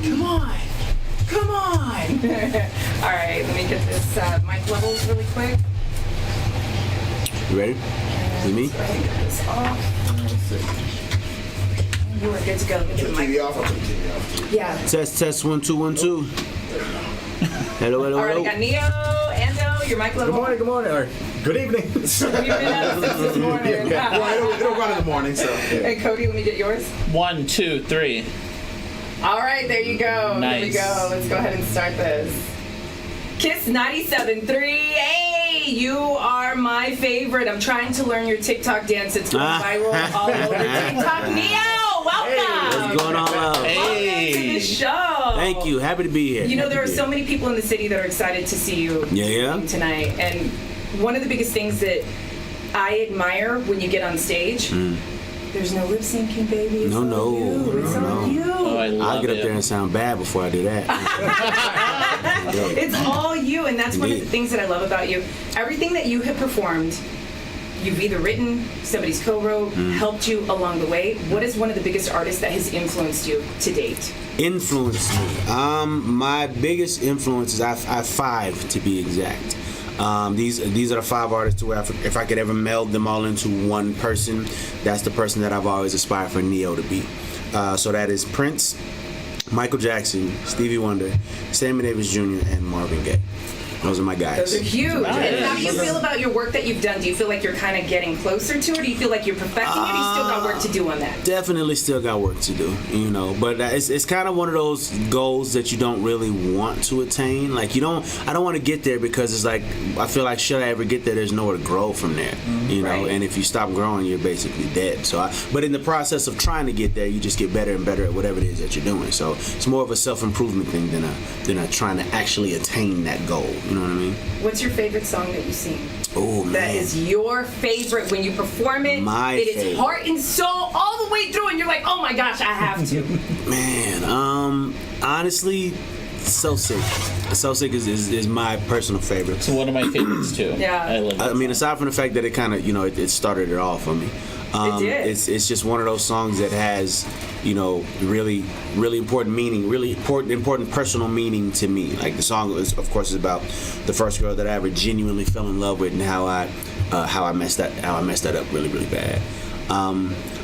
Come on. Come on. All right, let me get this mic levels really quick. You ready? With me? Let's go ahead and get this off. You are good to go. Let me get the mic off. I'll put the TV off. Yeah. Test 1 2 1 2. Hello. All right, I got Neo, Ando, your mic level. Good morning, or good evening. You've been up since this morning. Well, it'll run in the morning, so. Yeah. And Cody, let me get yours. 1, 2, 3. All right, there you go. Nice. There we go. Let's go ahead and start this. Kiss 97.3. Hey, you are my favorite. I'm trying to learn your TikTok dance. It's going viral all over TikTok. Neo, welcome. What's going on, love? Welcome to the show. Thank you. Happy to be here. You know, there are so many people in the city that are excited to see you tonight. And one of the biggest things that I admire when you get on stage, there's no lip syncing, baby. It's all you. It's all you. Oh, I'll get up there and sound bad before I do that. It's all you, and that's one of the things that I love about you. Everything that you have performed, you've either written, somebody's co-wrote, helped you along the way. What is one of the biggest artists that has influenced you to date? Influenced me. My biggest influences, I have 5 to be exact. These are the 5 artists to where if I could ever meld them all into one person, that's the person that I've always aspired for Neo to be. So that is Prince, Michael Jackson, Stevie Wonder, Sammy Davis Jr., and Marvin Gaye. Those are my guys. Those are huge. And how do you feel about your work that you've done? Do you feel like you're kind of getting closer to it? Or do you feel like you're perfecting it? Or do you still got work to do on that? Definitely still got work to do, you know. But it's kind of one of those goals that you don't really want to attain. Like I don't want to get there because it's like I feel like should I ever get there, there's nowhere to grow from there, you know. Right. And if you stop growing, you're basically dead. But in the process of trying to get there, you just get better and better at whatever it is that you're doing. So it's more of a self-improvement thing than a trying to actually attain that goal. You know what I mean? What's your favorite song that you sing? Oh man, that is your favorite when you perform it. My it is favorite. Heart and soul all the way through, and you're like, oh my gosh, I have to. Man, honestly, So Sick. So Sick is my personal favorite. It's one of my favorites too. Yeah. I love it. I mean, aside from the fact that it kind of, it started it all for me. It did. It's just one of those songs that has, really, really important meaning, really important personal meaning to me. Like the song is, of course, is about the first girl that I ever genuinely fell in love with and how I messed that up really, really bad.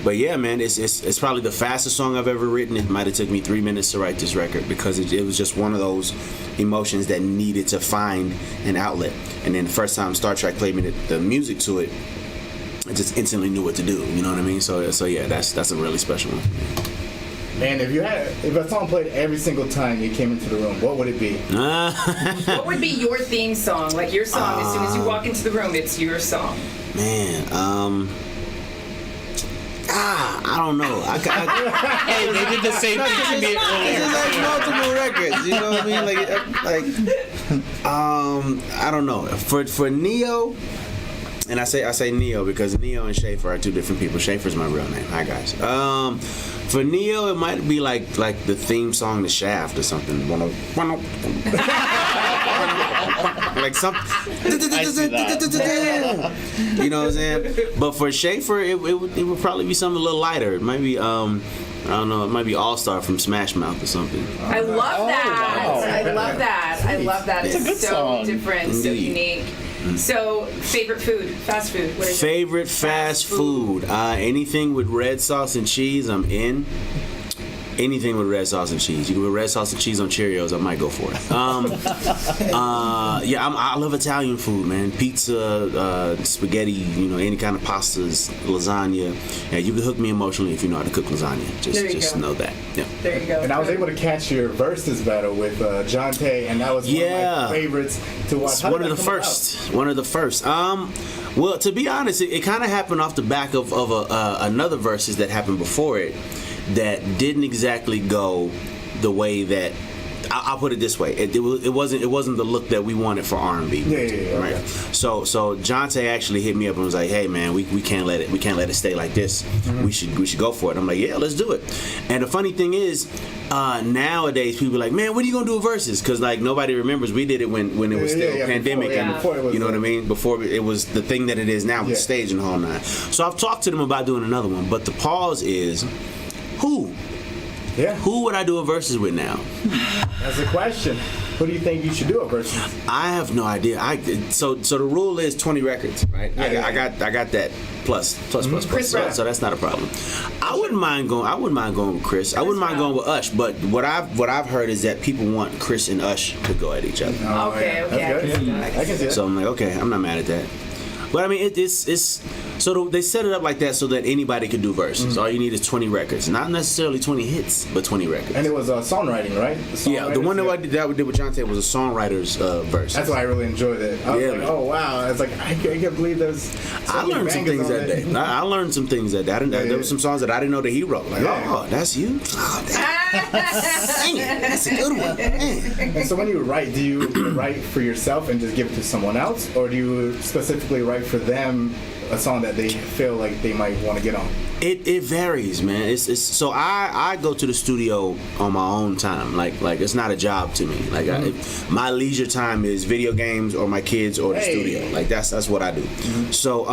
But yeah, man, it's probably the fastest song I've ever written. It might have took me 3 minutes to write this record because it was just one of those emotions that needed to find an outlet. And then the first time Star Trek played me the music to it, I just instantly knew what to do. You know what I mean? So yeah, that's a really special one. And if a song played every single time you came into the room, what would it be? What would be your theme song? Like your song, as soon as you walk into the room, it's your song. Man, I don't know. Hey, they did the same thing to me earlier. It's like multiple records. You know what I mean? I don't know. For Neo. And I say Neo because Neo and Schaefer are 2 different people. Schaefer's my real name. Hi guys. For Neo, it might be like the theme song to Shaft or something. Like something. You know what I'm saying? But for Schaefer, it would probably be something a little lighter. It might be I don't know. It might be All Star from Smash Mouth or something. I love that. Wow. I love that. I love that. It's a good so song. different, so Indeed. unique. So, favorite food, fast food. What is Favorite fast food. Anything with red sauce and cheese, I'm in. Anything with red sauce and cheese. You can put red sauce and cheese on Cheerios, I might go for it. I love Italian food, man. Pizza, spaghetti, any kind of pastas, lasagna. Yeah, you can hook me emotionally if you know how to cook lasagna. Just know that. Yeah. There you go. And I was able to catch your versus battle with Jonte, and that was one of my favorites to watch. It's one of the first. Well, to be honest, it kind of happened off the back of another versus that happened before it that didn't exactly go the way that I'll put it this way. It wasn't the look that we wanted for R&B. Yeah. Right. Okay. So Jonte actually hit me up and was like, "Hey man, we can't let it stay like this. Mm-hmm. We should go for it." I'm like, "Yeah, let's do it." And the funny thing is, nowadays people are like, "Man, when are you gonna do a versus?" Because like nobody remembers we did it when it was still pandemic before it was, you know what I mean? Before it was the thing that it is now with the stage and the whole nine. So I've talked to them about doing another one, but the pause is who Yeah. Who would I do a versus with now? That's the question. Who do you think you should do a versus? I have no idea. So the rule is 20 records, right? Yeah, I got that plus. Chris So, Brown. so that's not a problem. I wouldn't mind going with Chris. I wouldn't mind going with Ush. But what I've heard is that people want Chris and Ush to go at each other. Oh, Okay, yeah. okay, I That's can see good. that. I can see that. So I'm like, okay, I'm not mad at that. But I mean, it's so they set it up like that so that anybody could do verses. All you need is 20 records, not necessarily 20 hits, but 20 records. And it was songwriting, right? Yeah, the one that I did with John Tate was a songwriter's verse. That's why I really enjoyed it. I was Yeah, like, man. oh wow! It's like I can't believe there's. So I many learned some bangers things on that it. day. I learned some things that day. There were some songs that I didn't know that he wrote. Like, Yeah. oh, that's you? Oh, dang it, that's a good one. Man. And so when you write, do you write for yourself and just give it to someone else, or do you specifically write for them a song that they feel like they might want to get on? It varies, man. It's so I go to the studio on my own time. Like it's not a job to me. Like my leisure time is video games or my kids or the Hey. studio. Like that's what I do. So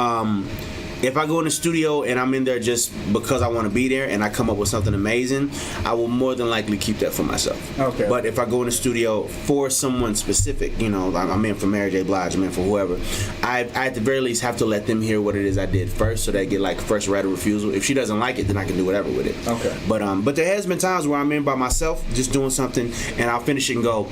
if I go in the studio and I'm in there just because I want to be there and I come up with something amazing, I will more than likely keep that for myself. Okay. But if I go in the studio for someone specific, you know, I'm in for Mary J. Blige, I'm in for whoever, I at the very least have to let them hear what it is I did first, so they get like first right of refusal. If she doesn't like it, then I can do whatever with it. Okay. But there has been times where I'm in by myself, just doing something, and I'll finish it and go,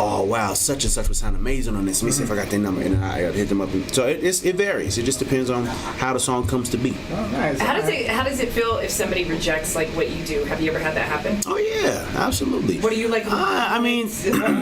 oh wow, such and such would sound amazing on this. Let me see if I got their number, and then I hit them up. So it varies. It just depends on how the song comes to be. Oh, nice. How does it feel if somebody rejects like what you do? Have you ever had that happen? Oh yeah, absolutely. What do you like? I mean,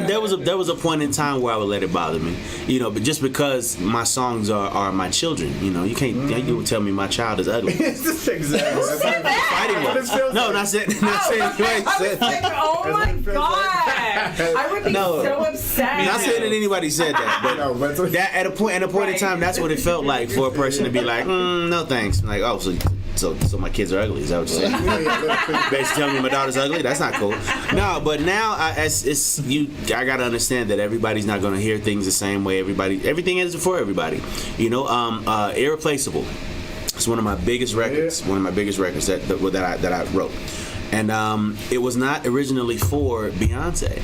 there was a point in time where I would let it bother me, you know, but just because my songs are my children, you know, you can't you would tell me my child is ugly. It's just exactly. That's said that? Fighting What it words. feels No, like. not saying. Not saying. You ain't I said was like, that. oh my That's what it feels god! like. I would be No. so upset. Not saying that anybody said that, but No, but that at a point in time, that's what it felt like for a person to be like, no thanks. I'm like, oh, so my kids are ugly. Is that what you're saying? Basically telling me my daughter's ugly. That's not cool. No, but now I gotta understand that everybody's not gonna hear things the same way. Everything is for everybody. You know, Irreplaceable. It's one of my biggest records. Yeah. One of my biggest records that I wrote, and it was not originally for Beyonce.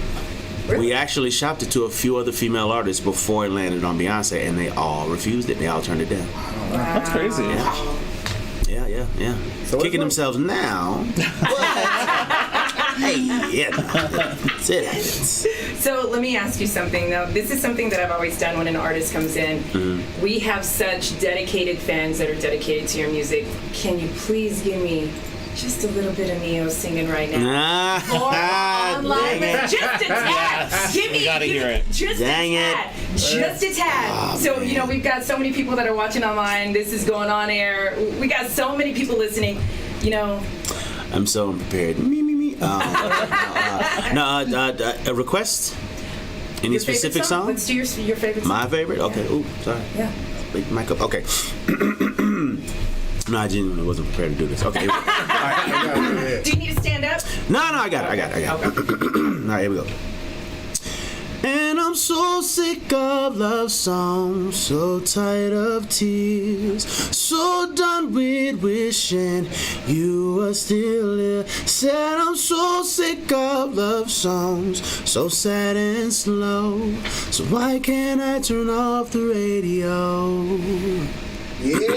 Really? We actually shopped it to a few other female artists before it landed on Beyonce, and they all refused it. They all turned it down. That's crazy. Yeah. So Kicking what's themselves now. Hey, yeah. It happens. So let me ask you something though. This is something that I've always done when an artist comes in. Mm-hmm. We have such dedicated fans that are dedicated to your music. Can you please give me just a little bit of Neo singing right now? Or online, dang it. just a tad. Give me, We gotta hear it. Just Dang a it. tad. Just a tad. Oh, So man. you know we've got so many people that are watching online. This is going on air. We got so many people listening. You know, I'm so unprepared. Me. A request? Any your specific favorite song? Let's do your favorite song. My favorite? Okay. Ooh, sorry. Yeah. Wait, mic up. Okay. No, I genuinely wasn't prepared to do this. Okay. Here we go. Do you need to stand up? No, I got it. All right, here we go. And I'm so sick of love songs, so tired of tears, so done with wishing you were still here. Said I'm so sick of love songs, so sad and slow. So why can't I turn off the radio? You hear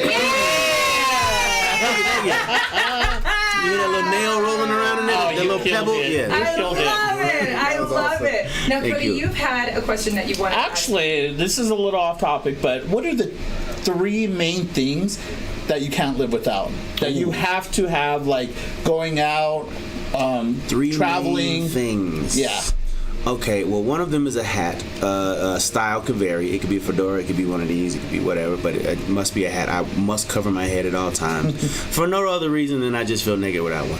that little nail rolling around in there? Oh, that you little killed pebble? it. Yeah. I killed it. love it. I was love awesome. it. Now, Thank Cody, you. you've had a question that you want to ask. Actually, this is a little off topic, but what are the 3 main things that you can't live without? That you have to have, like going out, 3 traveling. main things. Yeah. Okay, well, one of them is a hat. Style could vary. It could be a fedora, it could be one of these, it could be whatever, but it must be a hat. I must cover my head at all times for no other reason than I just feel naked without one.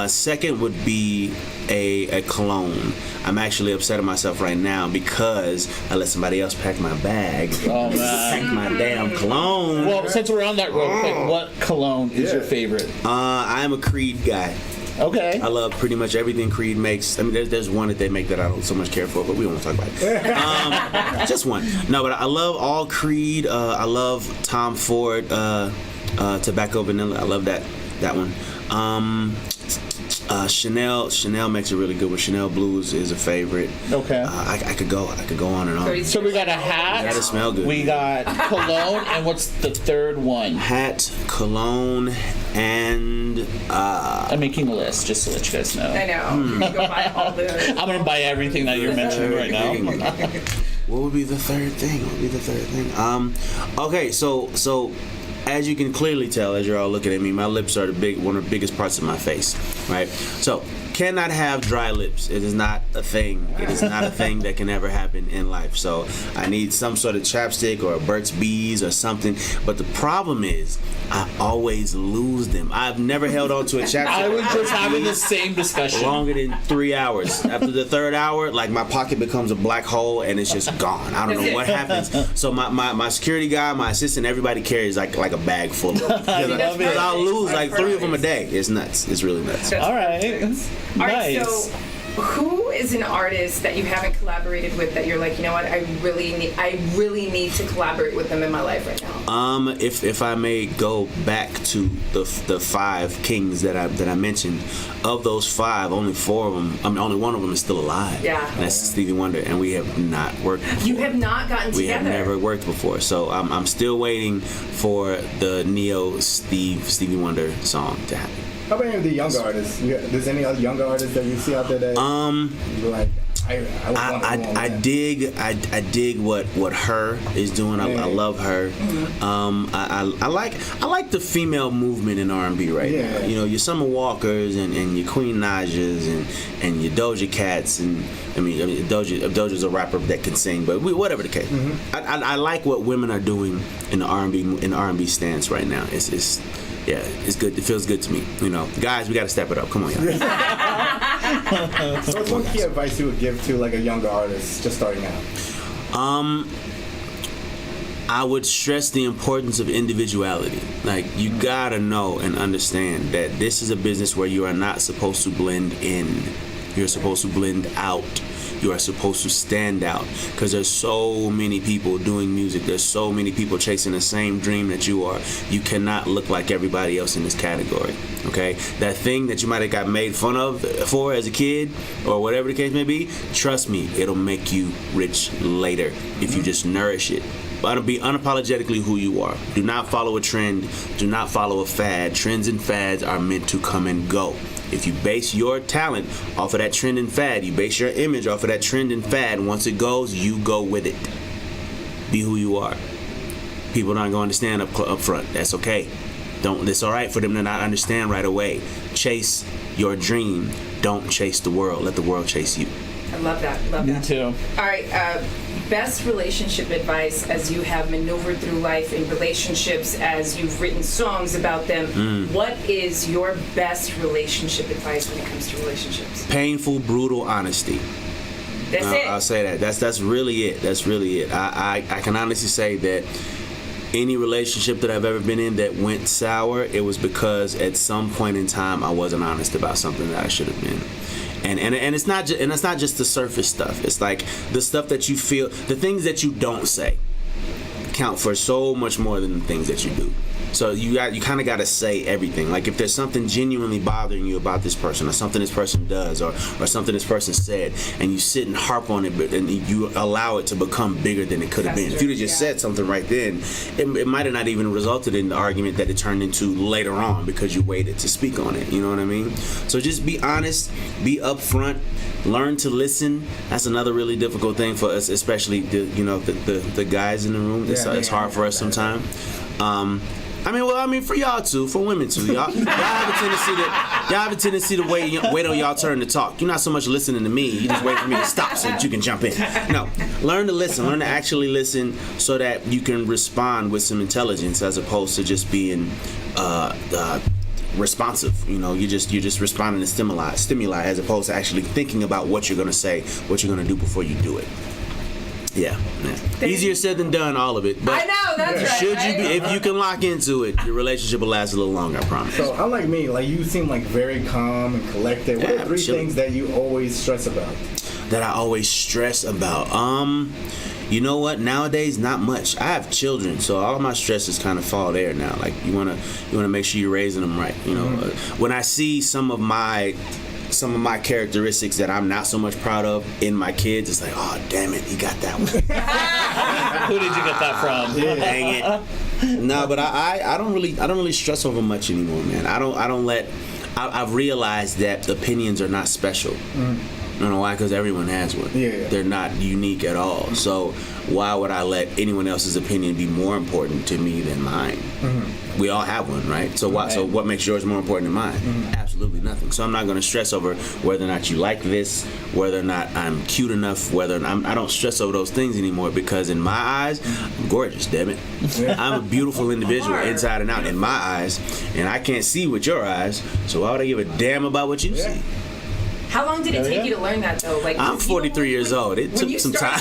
Second would be a cologne. I'm actually upset at myself right now because I let somebody else pack my bag. Oh, man. Pack my damn cologne. Well, since we're on that real quick, what cologne is your favorite? I am a Creed guy. Okay. I love pretty much everything Creed makes. I mean, there's one that they make that I don't so much care for, but we won't talk about it. Just one. No, but I love all Creed. I love Tom Ford, Tobacco Vanilla. I love that one. Chanel makes a really good one. Chanel Blues is a favorite. Okay. I could go on and on. So we got a hat. Gotta smell good. We got cologne, and what's the third one? Hat, cologne, and I'm making a list just to let you guys know. I know. You go buy all the. I'm gonna buy everything that you're mentioning right now. What would be the third thing? Okay, so as you can clearly tell, as you're all looking at me, my lips are one of the biggest parts of my face, right? So, cannot have dry lips. It is not a thing. It is not a thing that can ever happen in life. So, I need some sort of chapstick or a Burt's Bees or something. But the problem is, I always lose them. I've never held on to a chapstick. I was just having the same discussion. Longer than 3 hours. After the third hour, like my pocket becomes a black hole and it's just gone. I don't know what happens. So my security guy, my assistant, everybody carries like a bag full of them. Because I'll lose like 3 of them a day. It's nuts. It's really nuts. All right. All right, Nice. so who is an artist that you haven't collaborated with that you're like, you know what, I really need to collaborate with them in my life right now? If I may go back to the 5 kings that I mentioned, of those 5, only 4 of them, only one of them is still alive. Yeah. And that's Stevie Wonder, and we have not worked before. You have not gotten We together. have never worked before, so I'm still waiting for the Neo Stevie Wonder song to happen. How about any of the younger artists? There's any other younger artists that you see out there that you're like, I would want to go on I with dig what Her is doing. I love Her. I like the female movement in R&B right now. You know, your Summer Walkers and your Queen Najas and your Doja Cats and I mean Doja's a rapper that can sing, but whatever the case. I like what women are doing in the R&B stance right now. Yeah, it's good. It feels good to me. You know, guys, we got to step it up. Come on, y'all. So what's one key advice you would give to like a younger artist just starting out? I would stress the importance of individuality. Like, you gotta know and understand that this is a business where you are not supposed to blend in. You're supposed to blend out. You are supposed to stand out, because there's so many people doing music. There's so many people chasing the same dream that you are. You cannot look like everybody else in this category, okay? That thing that you might have got made fun of for as a kid or whatever the case may be, trust me, it'll make you rich later if you just nourish it. But be unapologetically who you are. Do not follow a trend. Do not follow a fad. Trends and fads are meant to come and go. If you base your talent off of that trend and fad, you base your image off of that trend and fad, once it goes, you go with it. Be who you are. People not going to understand up front. That's okay. It's all right for them to not understand right away. Chase your dream. Don't chase the world. Let the world chase you. I love that. Love Me that. too. All right. Best relationship advice as you have maneuvered through life in relationships, as you've written songs about them. What is your best relationship advice when it comes to relationships? Painful, brutal honesty. That's it. I'll say that. That's really it. That's really it. I can honestly say that any relationship that I've ever been in that went sour, it was because at some point in time I wasn't honest about something that I should have been. And it's not just the surface stuff. It's like the stuff that you feel, the things that you don't say count for so much more than the things that you do. So you kind of got to say everything. Like if there's something genuinely bothering you about this person, or something this person does, or something this person said, and you sit and harp on it, but and you allow it to become bigger than it could have been. If you'd have just said something right then, it might have not even resulted in the argument that it turned into later on because you waited to speak on it. You know what I mean? So just be honest, be upfront, learn to listen. That's another really difficult thing for us, especially the guys in the room. It's hard for us sometimes. For y'all too, for women too. Y'all have a tendency to wait on y'all turn to talk. You're not so much listening to me. You just wait for me to stop so that you can jump in. No, learn to listen. Learn to actually listen so that you can respond with some intelligence as opposed to just being responsive. You're just responding to stimuli as opposed to actually thinking about what you're gonna say, what you're gonna do before you do it. Yeah. Easier said than done, all of it. But I know, that's right. If you can lock into it, your relationship will last a little longer, I promise. So unlike me, like you seem like very calm and collected. What are 3 things that you always stress about? that I always stress about. You know what? Nowadays, not much. I have children, so all of my stresses kind of fall there now. Like you wanna make sure you're raising them right. You know, when I see some of my characteristics that I'm not so much proud of in my kids, it's like, oh damn it, he got that one. Who did you get that from? Dang it. No, but I don't really stress over much anymore, man. I've realized that opinions are not special. I don't know why, because everyone has one. Yeah. They're not unique at all. So why would I let anyone else's opinion be more important to me than mine? We all have one, right? So why? So what makes yours more important than mine? Absolutely nothing. So I'm not going to stress over whether or not you like this, whether or not I'm cute enough, I don't stress over those things anymore, because in my eyes, I'm gorgeous, damn it. I'm a beautiful individual inside and out in my eyes, and I can't see with your eyes, so why would I give a damn about what you see? How long did it take you to learn that, though? Like, I'm 43 years old. It took some time.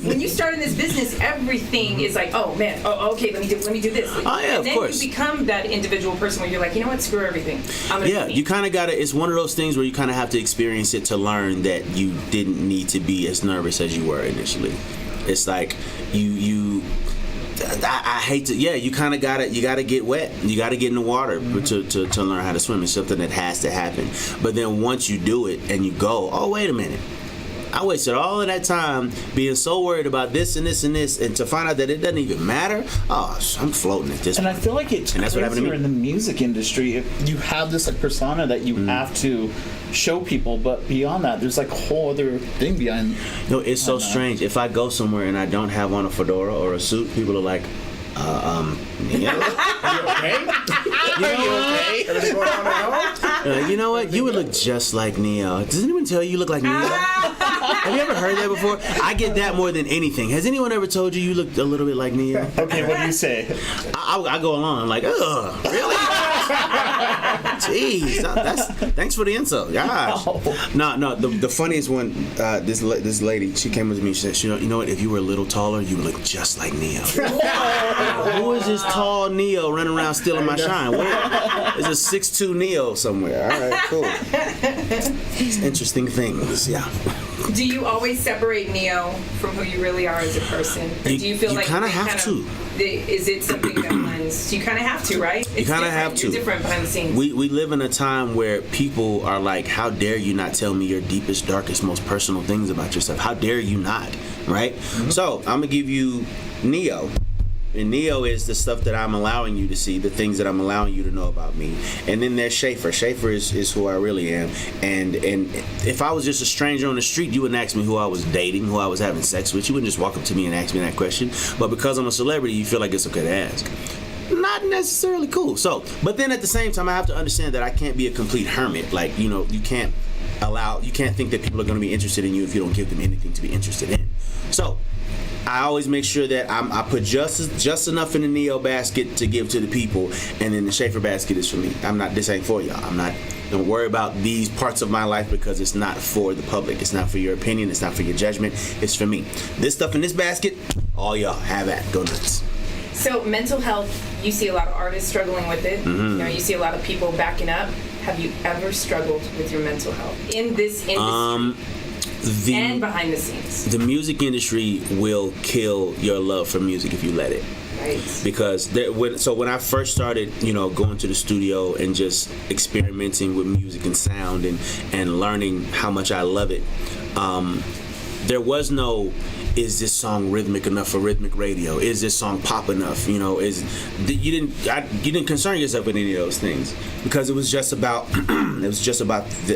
When you start in this business, everything is like, oh man, okay, let me do this. Oh yeah, and then of course. you become that individual person where you're like, you know what, screw everything. I'm gonna Yeah, be me. you kind of got to. It's one of those things where you kind of have to experience it to learn that you didn't need to be as nervous as you were initially. It's like I hate to. Yeah, you kind of gotta get wet. You gotta get in the water to learn how to swim. It's something that has to happen. But then once you do it and you go, oh wait a minute, I wasted all of that time being so worried about this and this and this, and to find out that it doesn't even matter. Oh, I'm floating at this And I point. feel like it's And that's what happened to crazier me. in the music industry. If you have this like persona that you have to show people, but beyond that, there's like a whole other thing behind. No, it's so strange. If I go somewhere and I don't have on a fedora or a suit, people are like, Neo? Okay? Everything going on at home? You know what? You would look just like Neo. Does anyone tell you look like Neo? Have you ever heard that before? I get that more than anything. Has anyone ever told you looked a little bit like Neo? Okay, what do you say? I go along. I'm like, ugh, really? Jeez, thanks for the insult. Gosh. No. The funniest one, this lady, she came up to me. She said, you know what? If you were a little taller, you would look just like Neo. Who is this tall Neo running around stealing my shine? There's a 6'2" Neo somewhere. All right, cool. It's interesting things, yeah. Do you always separate Neo from who you really are as a person? Or do you feel you like kinda they have to. Is it something that blends? You kind of have to, right? You kind of have to. You're different behind the scenes. We live in a time where people are like, how dare you not tell me your deepest, darkest, most personal things about yourself? How dare you not, right? So I'm going to give you Neo. And Neo is the stuff that I'm allowing you to see, the things that I'm allowing you to know about me. And then there's Schaefer. Schaefer is who I really am. And if I was just a stranger on the street, you wouldn't ask me who I was dating, who I was having sex with. You wouldn't just walk up to me and ask me that question. But because I'm a celebrity, you feel like it's okay to ask. Not necessarily cool. So, but then at the same time, I have to understand that I can't be a complete hermit. Like, you know, you can't think that people are going to be interested in you if you don't give them anything to be interested in. So, I always make sure that I put just enough in the Neo basket to give to the people, and then the Schaefer basket is for me. This ain't for y'all. Don't worry about these parts of my life because it's not for the public. It's not for your opinion. It's not for your judgment. It's for me. This stuff in this basket, all y'all have at. Go nuts. So mental health, you see a lot of artists struggling with it. You know, you see a lot of people backing up. Have you ever struggled with your mental health in this industry and behind the scenes? The music industry will kill your love for music if you let it. Right. Because when I first started, going to the studio and just experimenting with music and sound and learning how much I love it, there was no, is this song rhythmic enough for rhythmic radio? Is this song pop enough? You didn't concern yourself with any of those things because it was just about the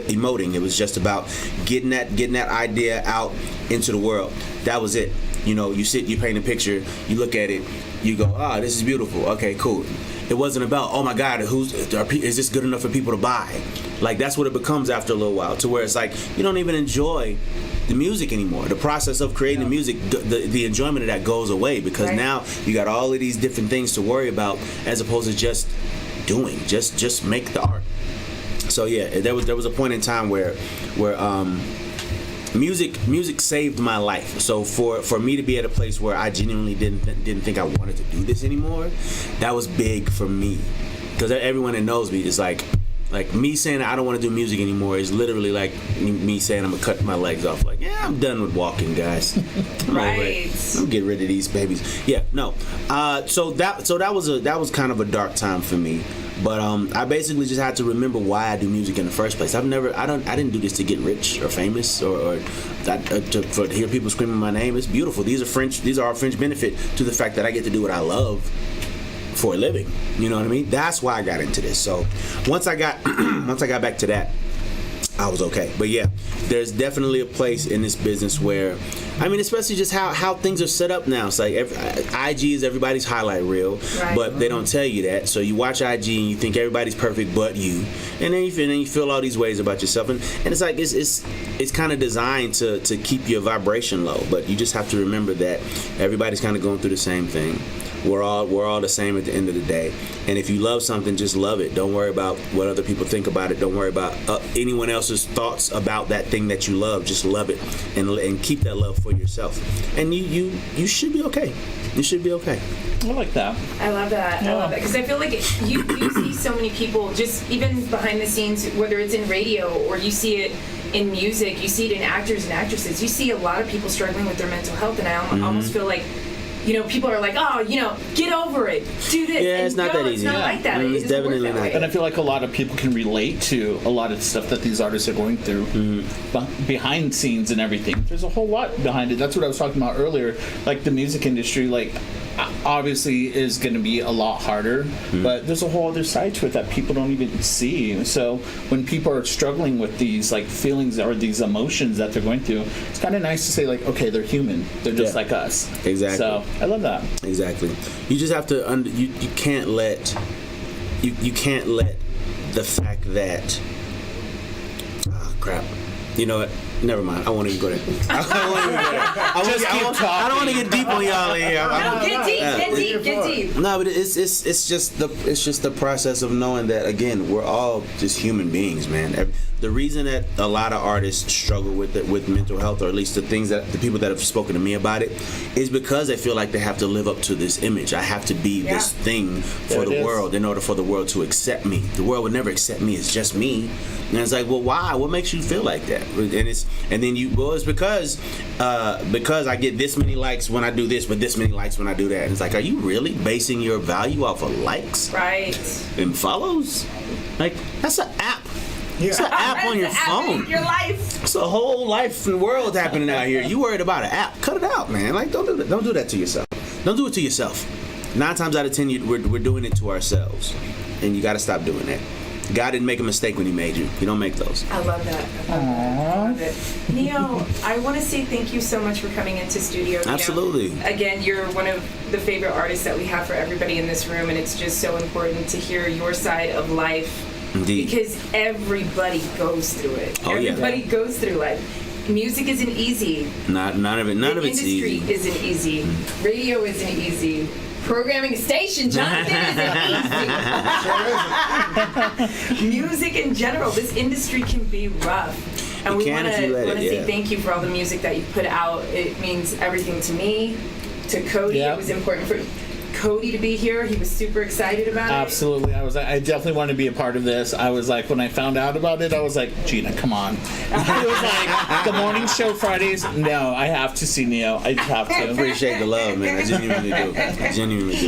emoting. It was just about getting that idea out into the world. That was it. You sit, you paint a picture, you look at it, you go, this is beautiful. Okay, cool. It wasn't about, oh my God, is this good enough for people to buy? Like, that's what it becomes after a little while, to where it's like you don't even enjoy the music anymore. The process of creating the music, the enjoyment of that goes away because now you got all of these different things to worry about as opposed to just doing, just make the art. So yeah, there was a point in time where music saved my life. So for me to be at a place where I genuinely didn't think I wanted to do this anymore, that was big for me because everyone that knows me is like, Like me saying I don't want to do music anymore is literally like me saying I'm gonna cut my legs off. Like, yeah, I'm done with walking, guys. I'm over it. Right. I'm getting rid of these babies. Yeah, no. So that was kind of a dark time for me. But I basically just had to remember why I do music in the first place. I didn't do this to get rich or famous or to hear people screaming my name. It's beautiful. These are our fringe benefit to the fact that I get to do what I love for a living. You know what I mean? That's why I got into this. So once I got back to that, I was okay. But yeah, there's definitely a place in this business where, I mean, especially just how things are set up now. It's like IG is everybody's highlight reel, right. But they don't tell you that. So you watch IG and you think everybody's perfect but you, and then you feel all these ways about yourself, and it's like it's kind of designed to keep your vibration low. But you just have to remember that everybody's kind of going through the same thing. We're all the same at the end of the day. And if you love something, just love it. Don't worry about what other people think about it. Don't worry about anyone else's thoughts about that thing that you love. Just love it and keep that love for yourself. And you should be okay. You should be okay. I like that. I love that. I love that because I feel like you see so many people just even behind the scenes, whether it's in radio or you see it in music, you see it in actors and actresses. You see a lot of people struggling with their mental health, and I almost feel like, you know, people are like, oh, you know, get over it, do this. Yeah, and it's not no, that easy. It's not like that. It's It doesn't definitely work that not. way. And I feel like a lot of people can relate to a lot of the stuff that these artists are going through behind scenes and everything. There's a whole lot behind it. That's what I was talking about earlier. Like the music industry, like obviously is going to be a lot harder, but there's a whole other side to it that people don't even see. So when people are struggling with these like feelings or these emotions that they're going through, it's kind of nice to say like, okay, they're human. They're just like us. Exactly. So I love that. Exactly. You just have to you can't let the fact that crap. You know what? Never mind. I won't even go there. I don't want to get deep on y'all in here. No, get deep. No, but it's just the process of knowing that, again, we're all just human beings, man. The reason that a lot of artists struggle with mental health, or at least the people that have spoken to me about it, is because they feel like they have to live up to this image. I have to be this thing for the world in order for the world to accept me. The world would never accept me. It's just me. And it's like, well, why? What makes you feel like that? It's because I get this many likes when I do this, but this many likes when I do that. And it's like, are you really basing your value off of likes? Right. And follows? Like, that's an app. Yeah. It's an app on your It's an app in phone. your life. It's a whole life and world happening out here. You worried about an app? Cut it out, man. Like, don't do that. Don't do that to yourself. Don't do it to yourself. 9 times out of 10, we're doing it to ourselves, and you got to stop doing that. God didn't make a mistake when He made you. You don't make those. I love that. I love it. Neo, I want to say thank you so much for coming into studio. Absolutely. You know, again, you're one of the favorite artists that we have for everybody in this room, and it's just so important to hear your side of life. Indeed. Because everybody goes through it. Oh, yeah. Everybody goes through life. Music isn't easy. None of it's easy. The industry isn't easy. Radio isn't easy. Programming a station, Jonathan, isn't easy. Music in general, this industry can be rough. And It we can want if you let to it, say yeah. thank you for all the music that you put out. It means everything to me, to Cody. Yeah. It was important for Cody to be here. He was super excited about it. Absolutely. I definitely want to be a part of this. I was like, when I found out about it, I was like, Gina, come on. It was like, the morning show Fridays, no, I have to see Neo. I just have I to. appreciate the love, man. I genuinely do.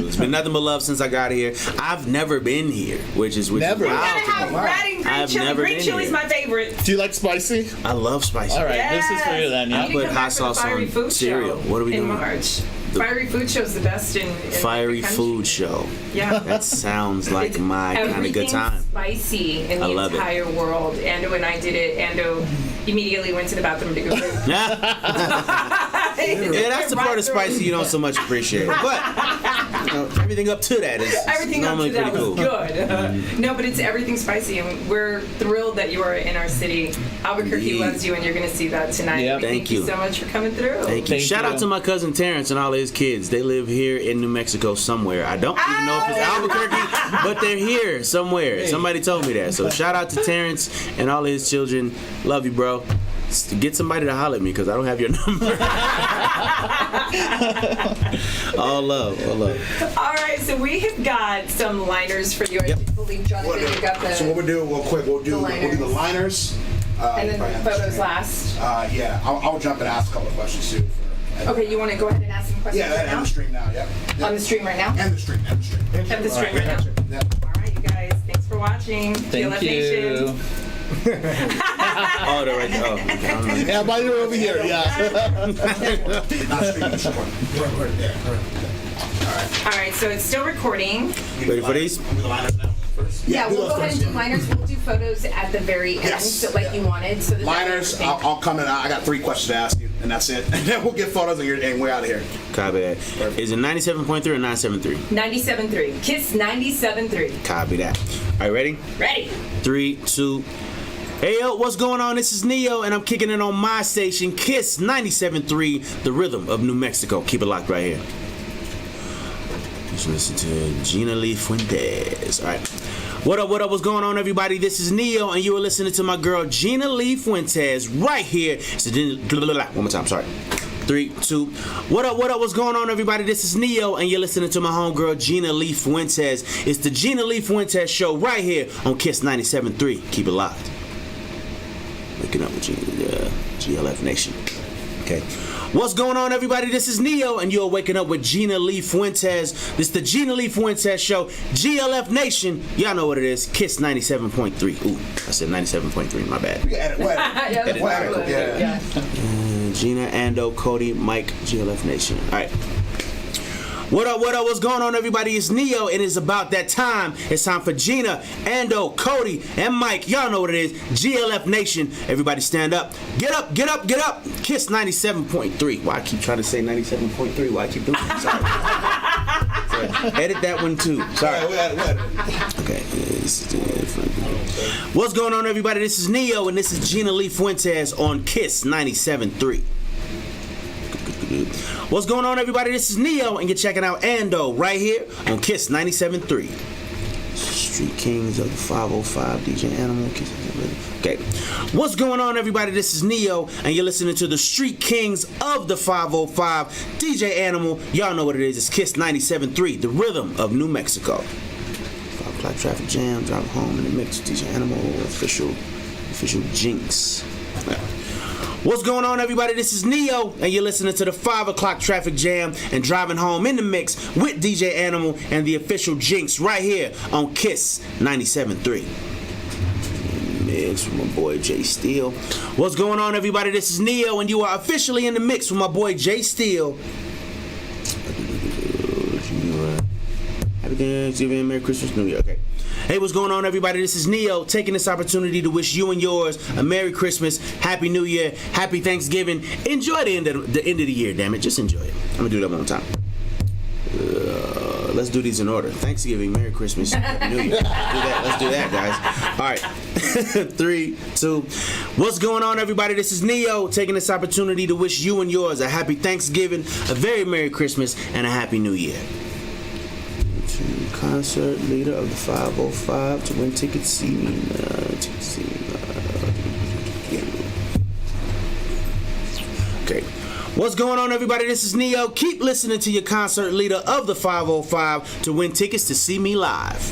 It's been nothing but love since I got here. I've never been here, which is Never. You wild gotta to have me. rat and green I've chili. never Green been chili's here. my favorite. Do you like spicy? I love spicy. All right, this is for you then. You Yeah. need to Put come hot back for the sauce Fiery on Food cereal. Show What are we in doing? March. Fiery Food Show's the best in Fiery the country. food show. Yeah. That sounds like It's my kind of good everything time. Spicy in I the love it. entire world. Ando and I did it. Ando immediately went to the bathroom to go. Yeah, that's the part of spicy you don't so much appreciate. But you know, everything up to that is Everything up normally to that pretty was cool. good. No, but it's everything spicy, and we're thrilled that you are in our city. Albuquerque Indeed. loves you, and you're going to see that tonight. Yep. We Thank you you. so much for coming through. Thank you. Thank Shout you. out to my cousin Terrence and all of his kids. They live here in New Mexico somewhere. I don't even know if it's Albuquerque, but they're here somewhere. Somebody told me that. So shout out to Terrence and all of his children. Love you, bro. Get somebody to holler at me because I don't have your number. All love. All right, so we have got some liners for you. I believe, Jonathan, you got the... So what we'll do real quick, we'll do the liners. And then the photos last. Yeah, I'll jump and ask a couple of questions too. Okay, you want to go ahead and ask some questions Yeah, right and now? the stream now, yeah. On the stream right now? And the stream. End the stream right now? Yeah. All right, you guys, thanks for watching. Thank GLF you. Nation. Oh, they're right there. Oh, okay. I don't know. Yeah, by the way, over here. Yeah. Not streaming, sure. Right there. All right, so it's still recording. Ready for these? Do the liners now first? Yeah, do we'll those go ahead and first. do liners. We'll do photos at the very end, Yes. so like you wanted. So that Liners, that I'll come in. I got 3 questions to ask you, and that's it. And then we'll get photos, and we're out of here. Copy that. Is it 97.3 or 973? 97.3. Kiss 97.3. Copy that. All right, ready? Ready. 3, 2. Hey yo, what's going on? This is Neo, and I'm kicking it on my station, Kiss 97.3, the rhythm of New Mexico. Keep it locked right here. Just listen to Gina Lee Fuentes. All right. What up, what's going on, everybody? This is Neo, and you are listening to my girl, Gina Lee Fuentes, right here. One more time, sorry. 3, 2. What up, what's going on, everybody? This is Neo, and you're listening to my homegirl, Gina Lee Fuentes. It's the Gina Lee Fuentes Show right here on Kiss 97.3. Keep it locked. Waking up with GLF Nation. Okay. What's going on, everybody? This is Neo, and you're waking up with Gina Lee Fuentes. This is the Gina Lee Fuentes Show. GLF Nation. Y'all know what it is. Kiss 97.3. Ooh, I said 97.3. My bad. We can edit. We'll edit. Yeah, We'll edit. Yeah. Gina, Ando, Cody, Mike, GLF Nation. All right. What up, what's going on, everybody? It's Neo, and it's about that time. It's time for Gina, Ando, Cody, and Mike. Y'all know what it is. GLF Nation. Everybody stand up. Get up, get up, get up. Kiss 97.3. Why I keep trying to say 97.3? Why I keep doing that? Sorry. Edit that one, too. Sorry. We'll edit. Okay. What's going on, everybody? This is Neo, and this is Gina Lee Fuentes on Kiss 97.3. What's going on, everybody? This is Neo, and you're checking out Ando right here on Kiss 97.3. Street Kings of the 505, DJ Animal. Okay. What's going on, everybody? This is Neo, and you're listening to the Street Kings of the 505, DJ Animal. Y'all know what it is. It's Kiss 97.3, the rhythm of New Mexico. 5 o'clock traffic jam, drive home in the mix. DJ Animal, official Jinx. What's going on, everybody? This is Neo, and you're listening to the 5 o'clock traffic jam and driving home in the mix with DJ Animal and the official Jinx right here on Kiss 97.3. Mix with my boy Jay Steele. What's going on, everybody? This is Neo, and you are officially in the mix with my boy Jay Steele. Happy Thanksgiving, Merry Christmas, New Year. Okay. Hey, what's going on, everybody? This is Neo, taking this opportunity to wish you and yours a Merry Christmas, Happy New Year, Happy Thanksgiving. Enjoy the end of the year, damn it. Just enjoy it. I'm gonna do that one more time. Let's do these in order. Thanksgiving, Merry Christmas, Happy New Year. Let's do that, guys. All right. 3, 2. What's going on, everybody? This is Neo, taking this opportunity to wish you and yours a Happy Thanksgiving, a very Merry Christmas, and a Happy New Year. Concert leader of the 505 to win tickets. See me. Okay. What's going on, everybody? This is Neo. Keep listening to your concert leader of the 505 to win tickets to see me live.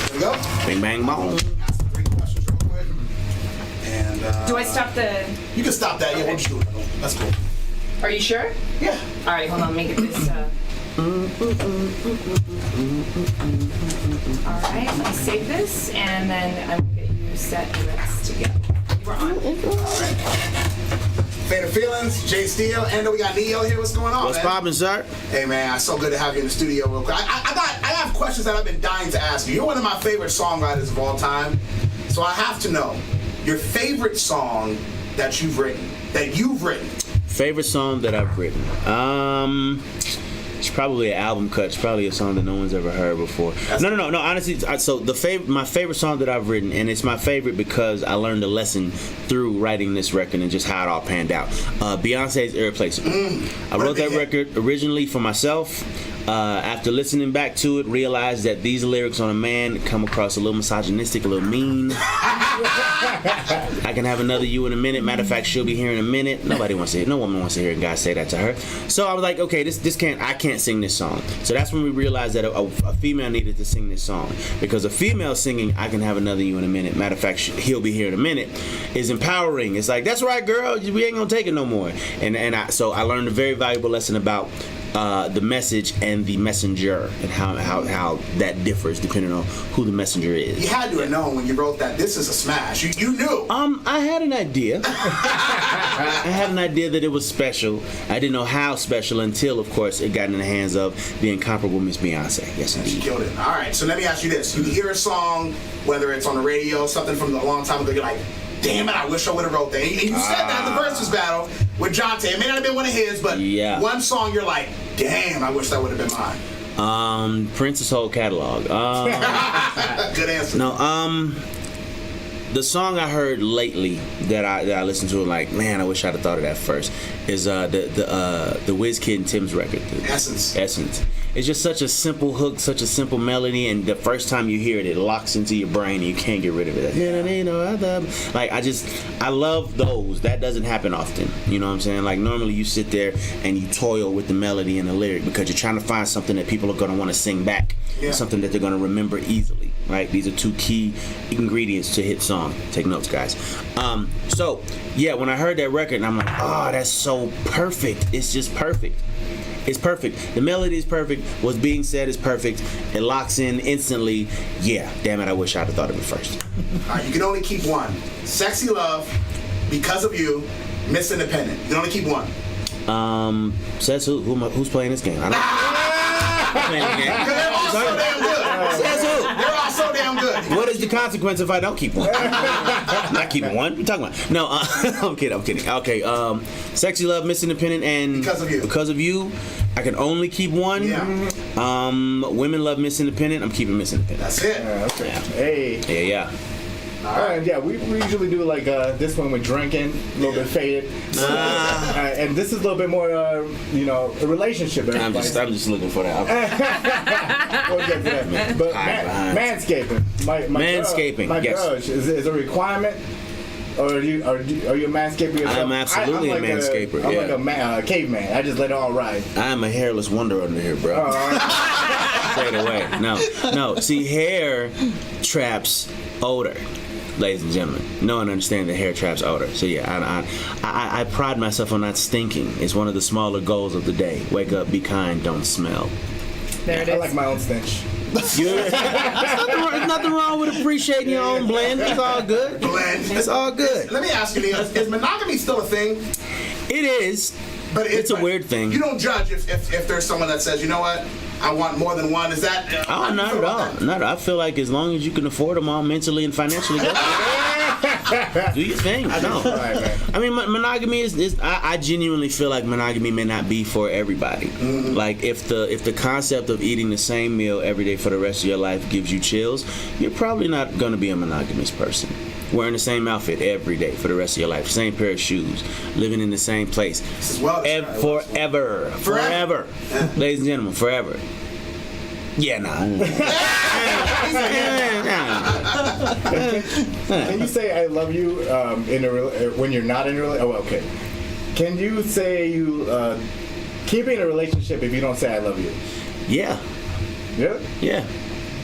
There we go. Bang, bang, bong. Ask the 3 questions real quick. And Do I stop the... you can stop that. Yeah, we'll just do it. That's cool. Are you sure? Yeah. All right, hold on. Let me get this... All right, let me save this, and then I'm going to get you set and ready to go. We're on. Fan of Feelings, Jay Steele, and we got Neo here. What's going on, What's man? poppin', sir? Hey, man, it's so good to have you in the studio real quick. I have questions that I've been dying to ask you. You're one of my favorite songwriters of all time, so I have to know your favorite song that you've written. Favorite song that I've written? It's probably an album cut. It's probably a song that no one's ever heard before. No. Honestly, so my favorite song that I've written, and it's my favorite because I learned a lesson through writing this record and just how it all panned out. Beyonce's Irreplaceable. I wrote that record originally for myself. After listening back to it, realized that these lyrics on a man come across a little misogynistic, a little mean. I can have another you in a minute. Matter of fact, she'll be here in a minute. No woman wants to hear a guy say that to her. So I was like, okay, I can't sing this song. So that's when we realized that a female needed to sing this song, because a female singing I can have another you in a minute. Matter of fact, he'll be here in a minute is empowering. It's like, that's right, girl, we ain't gonna take it no more. So I learned a very valuable lesson about the message and the messenger, and how that differs depending on who the messenger is. You had to have known when you wrote that this is a smash. You knew. I had an idea. I had an idea that it was special. I didn't know how special until, of course, it got in the hands of the incomparable Miss Beyonce. Yes, She indeed. killed it. All right, so let me ask you this: you hear a song, whether it's on the radio, something from a long time ago, you're like, damn it, I wish I would have wrote that. And you said that in the versus battle with Jonte. It may not have been one of his, but Yeah. one song you're like, damn, I wish that would have been mine. Prince's whole catalog. Good answer. No, the song I heard lately that I listened to, like, man, I wish I'd have thought of that first, is the WizKid and Tim's record, Essence. It's just such a simple hook, such a simple melody, and the first time you hear it, it locks into your brain and you can't get rid of it. Like, I love those. That doesn't happen often. You know what I'm saying? Like, normally you sit there and you toil with the melody and the lyric because you're trying to find something that people are going to want to sing back, something that they're going to remember easily. Right? These are two key ingredients to a hit song. Take notes, guys. So, yeah, when I heard that record, I'm like, oh, that's so perfect. It's just perfect. It's perfect. The melody is perfect. What's being said is perfect. It locks in instantly. Yeah, damn it, I wish I'd have thought of it first. All right, you can only keep one. Sexy Love, Because of You, Miss Independent. You can only keep one. Says who's playing this game? I don't playing the game. They're all so damn good. Says who? They're all so damn good. What is the consequence if I don't keep one? Not keeping one. What are you talking about? No, I'm kidding. Okay, Sexy Love, Miss Independent, and Because of You. I can only keep one. Yeah. Women Love Miss Independent. I'm keeping Miss Independent. That's it. Okay. Hey. Yeah. All right. Yeah, we usually do like this one with drinking, a little bit faded. And this is a little bit more, a relationship. I'm just looking for that. We'll get to that, man. But manscaping. My Manscaping, Girl, yes. is a requirement? Or are you a manscaper yourself? I'm absolutely a manscaper. I'm like a caveman. I just let it all ride. I am a hairless wonder under here, bro. Straight away. No. See, hair traps odor, ladies and gentlemen. No one understands that hair traps odor. So yeah, I pride myself on not stinking. It's one of the smaller goals of the day. Wake up, be kind, don't smell. There it is. I like my own stench. There's nothing wrong with appreciating your own blend. It's all good. It's all good. Let me ask you, Neil, is monogamy still a thing? It is. But it's a weird thing. You don't judge if there's someone that says, you know what, I want more than one. Is that? Oh, not at all. Not. I feel like as long as you can afford them all mentally and financially, go do your thing. No. I mean, monogamy is. I genuinely feel like monogamy may not be for everybody. Mm-hmm. Like if the concept of eating the same meal every day for the rest of your life gives you chills, you're probably not going to be a monogamous person. Wearing the same outfit every day for the rest of your life, same pair of shoes, living in the same place, forever. Ladies and gentlemen, forever. Yeah, nah. Can you say I love you when you're not in a relationship? Oh, okay. Can you say you keep in a relationship if you don't say I love you? Yeah. Yeah. Yeah.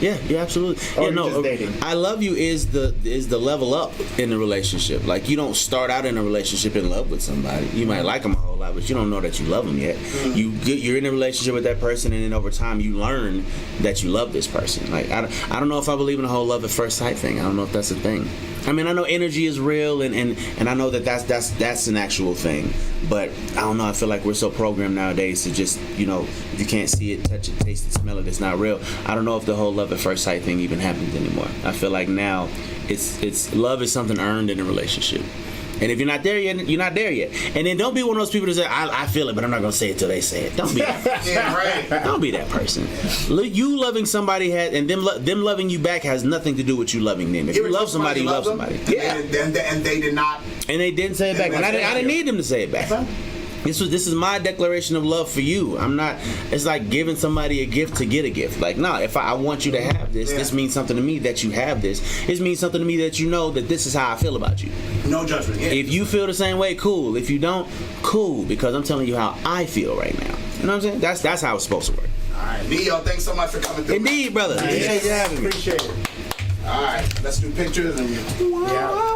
Yeah, absolutely. Or yeah, no, just dating. I love you is the level up in the relationship. Like, you don't start out in a relationship in love with somebody. You might like them a whole lot, but you don't know that you love them yet. Mm-hmm. You're in a relationship with that person, and then over time you learn that you love this person. Like, I don't know if I believe in the whole love at first sight thing. I don't know if that's a thing. I mean, I know energy is real, and I know that's an actual thing. But I don't know. I feel like we're so programmed nowadays to just, if you can't see it, touch it, taste it, smell it, it's not real. I don't know if the whole love at first sight thing even happens anymore. I feel like now it's love is something earned in a relationship. And if you're not there yet, you're not there yet. And then don't be one of those people that say, I feel it, but I'm not going to say it till they say it. Don't be that person. Yeah, right. Don't be that person. You loving somebody and them loving you back has nothing to do with you loving them. If you love somebody, you love somebody. Yeah. And they did not. And they didn't say it back. And I didn't need them to say it back. This is my declaration of love for you. I'm not. It's like giving somebody a gift to get a gift. Like, no, if I want you to have this, this means something to me that you have this. This means something to me that you know that this is how I feel about you. No judgment. Yeah. If you feel the same way, cool. If you don't, cool. Because I'm telling you how I feel right now. You know what I'm saying? That's how it's supposed to work. All right, Neo, thanks so much for coming through. Indeed, brother. Appreciate you having me. Appreciate it. All right, let's do pictures and. Yeah.